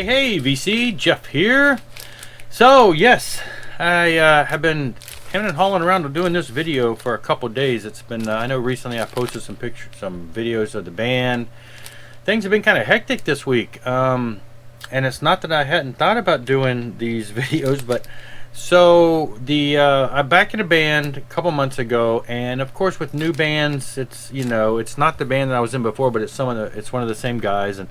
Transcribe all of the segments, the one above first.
Hey, VC, Jeff here. So, yes, I have been hemming and hauling around doing this video for a couple days. It's been, I know recently I posted some pictures, some videos of the band. Things have been kind of hectic this week. And it's not that I hadn't thought about doing these videos, but so I'm back in a band a couple months ago, and of course with new bands, it's, you know, it's not the band that I was in before, but it's one of the same guys. And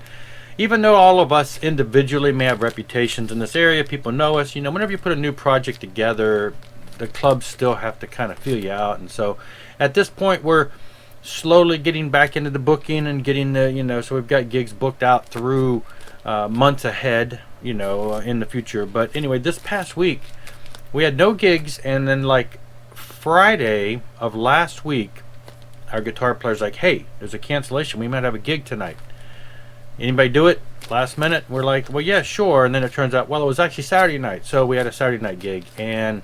even though all of us individually may have reputations in this area, people know us, you know, whenever you put a new project together, the clubs still have to kind of feel you out. And so at this point, we're slowly getting back into the booking and getting the, you know, so we've got gigs booked out through months ahead, you know, in the future. But anyway, this past week, we had no gigs, and then like Friday of last week, our guitar player's like, hey, there's a cancellation. We might have a gig tonight. Anybody do it? Last minute, we're like, well, yeah, sure. And then it turns out, well, it was actually Saturday night, so we had a Saturday night gig. And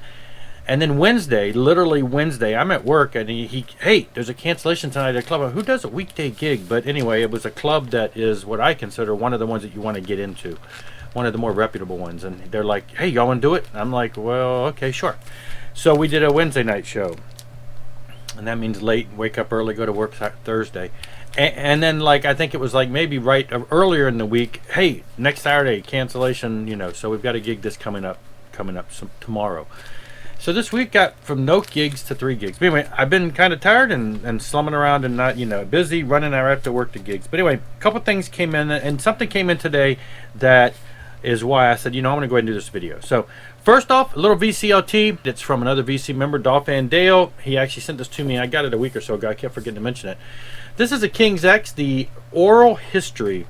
then Wednesday, literally Wednesday, I'm at work, and hey, there's a cancellation tonight at a club. Who does a weekday gig? But anyway, it was a club that is what I consider one of the ones that you want to get into, one of the more reputable ones. And they're like, hey, y'all want to do it? I'm like, well, okay, sure. So we did a Wednesday night show, and that means late, wake up early, go to work Thursday. And then, like, I think it was like maybe right earlier in the week, hey, next Saturday, cancellation, you know, so we've got a gig this coming up tomorrow. So this week got from no gigs to 3 gigs. But anyway, I've been kind of tired and slumming around and not, you know, busy running out after work to gigs. But anyway, a couple things came in, and something came in today that is why I said, you know, I'm going to go ahead and do this video. So first off, a little VCLT. It's from another VC member, Dolphin Dale. He actually sent this to me. I got it a week or so ago. I kept forgetting to mention it. This is a King's X, the oral history.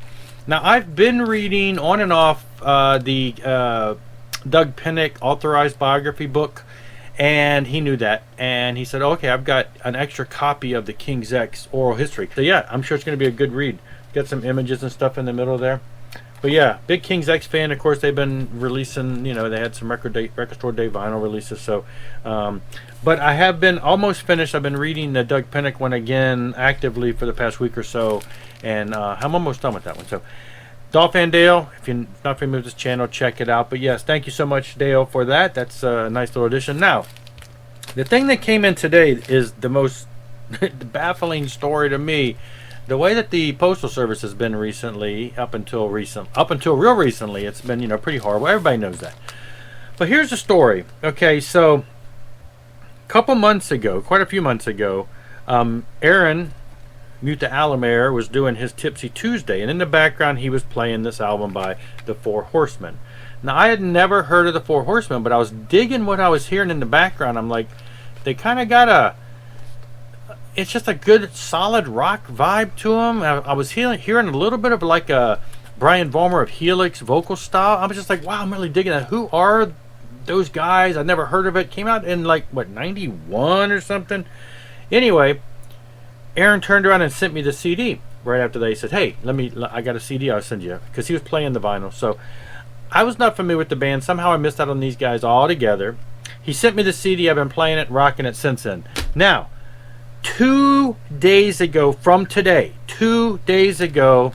Now, I've been reading on and off the Doug Pinnick authorized biography book, and he knew that. And he said, okay, I've got an extra copy of the King's X oral history. So yeah, I'm sure it's going to be a good read. Got some images and stuff in the middle there. But yeah, big King's X fan. Of course, they've been releasing, you know, they had some record store day vinyl releases. So, but I have been almost finished. I've been reading the Doug Pinnick one again actively for the past week or so, and I'm almost done with that one. So, Dolphin Dale, if you're not familiar with this channel, check it out. But yes, thank you so much, Dale, for that. That's a nice little addition. Now, the thing that came in today is the most baffling story to me. The way that the Postal Service has been recently, up until real recently, it's been, you know, pretty horrible. Everybody knows that. But here's the story. Okay, so a couple months ago, quite a few months ago, Aaron Muta Alamere was doing his Tipsy Tuesday, and in the background he was playing this album by the Four Horsemen. Now, I had never heard of the Four Horsemen, but I was digging what I was hearing in the background. I'm like, they kind of got it's just a good solid rock vibe to them. I was hearing a little bit of like a Brian Vollmer of Helix vocal style. I was just like, wow, I'm really digging that. Who are those guys? I've never heard of it. Came out in like, what, 91 or something? Anyway, Aaron turned around and sent me the CD right after that. He said, hey, I got a CD I'll send you, because he was playing the vinyl. So I was not familiar with the band. Somehow I missed out on these guys altogether. He sent me the CD. I've been playing it, rocking it since then. Now, 2 days ago from today, 2 days ago,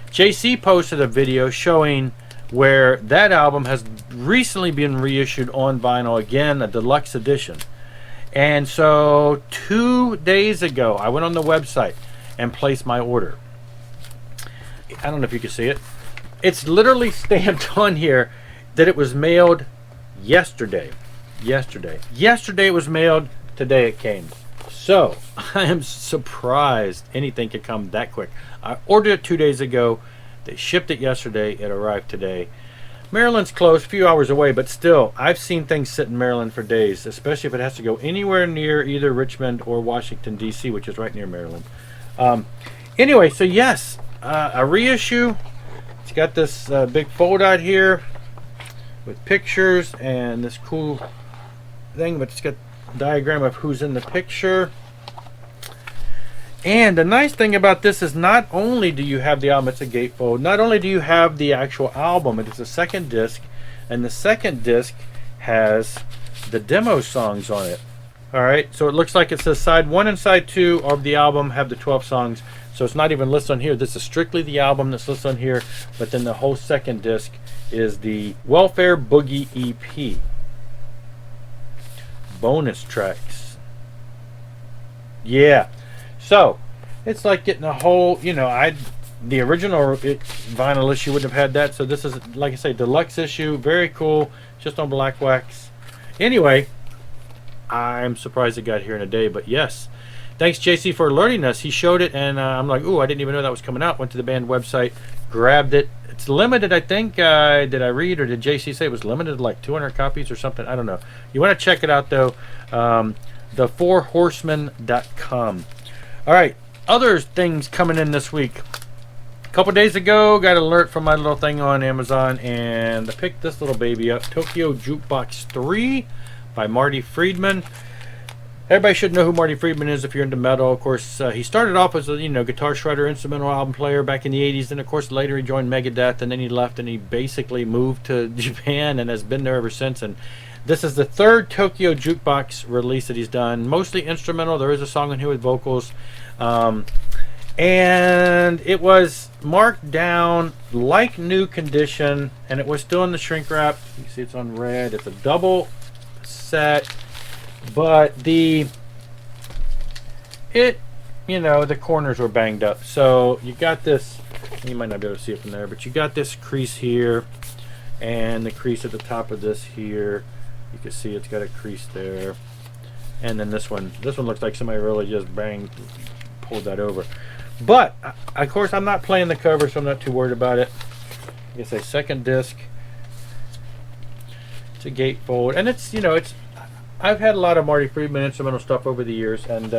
JC posted a video showing where that album has recently been reissued on vinyl again, a deluxe edition. And so 2 days ago, I went on the website and placed my order. I don't know if you can see it. It's literally stamped on here that it was mailed yesterday. Yesterday it was mailed, today it came. So, I am surprised anything could come that quick. I ordered it 2 days ago. They shipped it yesterday. It arrived today. Maryland's close, a few hours away, but still, I've seen things sit in Maryland for days, especially if it has to go anywhere near either Richmond or Washington, D.C., which is right near Maryland. Anyway, so yes, a reissue. It's got this big fold out here with pictures and this cool thing, but it's got diagram of who's in the picture. And the nice thing about this is not only do you have the album, it's a gatefold, not only do you have the actual album, it is a second disc, and the second disc has the demo songs on it. All right, so it looks like it says side 1 and side 2 of the album have the 12 songs. So it's not even listed on here. This is strictly the album that's listed on here. But then the whole second disc is the Welfare Boogie EP. Bonus tracks. Yeah. So it's like getting a whole, you know, the original vinyl issue wouldn't have had that. So this is, like I say, deluxe issue. Very cool. Just on black wax. Anyway, I'm surprised it got here in a day, but yes. Thanks, JC, for alerting us. He showed it, and I'm like, ooh, I didn't even know that was coming out. Went to the band website, grabbed it. It's limited, I think. Did I read, or did JC say it was limited, like 200 copies or something? I don't know. You want to check it out, though. The fourhorsemen.com. All right, other things coming in this week. A couple days ago, got an alert from my little thing on Amazon, and I picked this little baby up, Tokyo Jukebox 3 by Marty Friedman. Everybody should know who Marty Friedman is if you're into metal. Of course, he started off as a guitar shredder, instrumental album player back in the 80s. Then, of course, later he joined Megadeth, and then he left, and he basically moved to Japan and has been there ever since. And this is the third Tokyo Jukebox release that he's done. Mostly instrumental. There is a song in here with vocals. And it was marked down like new condition, and it was still in the shrink wrap. You can see it's on red. It's a double set. But the corners were banged up. So you got this, you might not be able to see it from there, but you got this crease here and the crease at the top of this here. You can see it's got a crease there. And then this one looks like somebody really just pulled that over. But of course I'm not playing the cover, so I'm not too worried about it. It's a second disc. It's a gatefold, and it's I've had a lot of Marty Friedman instrumental stuff over the years, and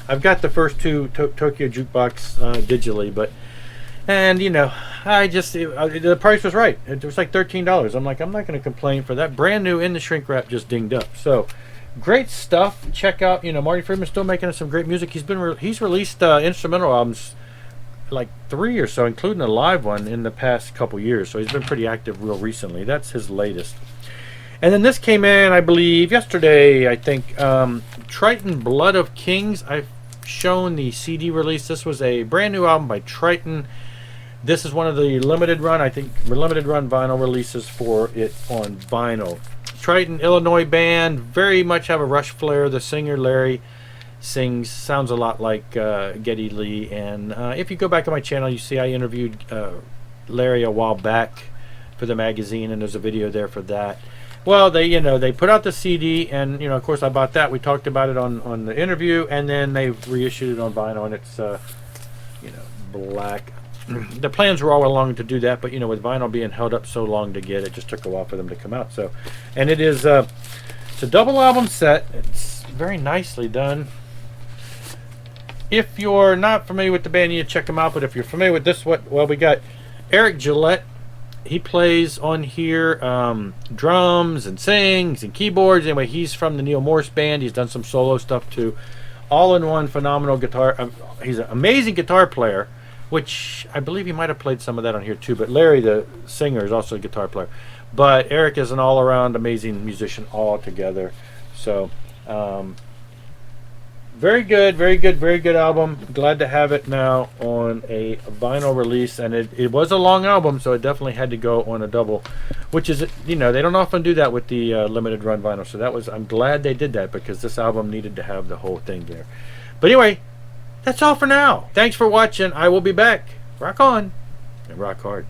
I've got the first two Tokyo Jukebox digitally, the price was right. It was like $13. I'm like, I'm not going to complain for that. Brand new in the shrink wrap, just dinged up. So great stuff. Check out, Marty Friedman's still making some great music. He's released instrumental albums like 3 or so, including a live one in the past couple years. So he's been pretty active real recently. That's his latest. And then this came in, I believe, yesterday, I think. Triton, Blood of Kings. I've shown the CD release. This was a brand new album by Triton. This is one of the limited run vinyl releases for it on vinyl. Triton, Illinois band. Very much have a Rush flair. The singer, Larry, sounds a lot like Geddy Lee. And if you go back to my channel, you see I interviewed Larry a while back for the magazine, and there's a video there for that. Well, they put out the CD, and of course I bought that. We talked about it on the interview, and then they've reissued it on vinyl, and it's black. The plans were all along to do that, but with vinyl being held up so long to get, it just took a while for them to come out. So, and it is it's a double album set. It's very nicely done. If you're not familiar with the band, you need to check them out. But if you're familiar with this, we got Eric Gillette. He plays on here drums and sings and keyboards. Anyway, he's from the Neil Morse band. He's done some solo stuff too. All-in-one phenomenal guitar. He's an amazing guitar player, which I believe he might have played some of that on here too. But Larry, the singer, is also a guitar player. But Eric is an all-around amazing musician altogether. So very good, very good, very good album. Glad to have it now on a vinyl release, and it was a long album, so it definitely had to go on a double, which is, they don't often do that with the limited run vinyl. So I'm glad they did that, because this album needed to have the whole thing there. But anyway, that's all for now. Thanks for watching. I will be back. Rock on and rock hard.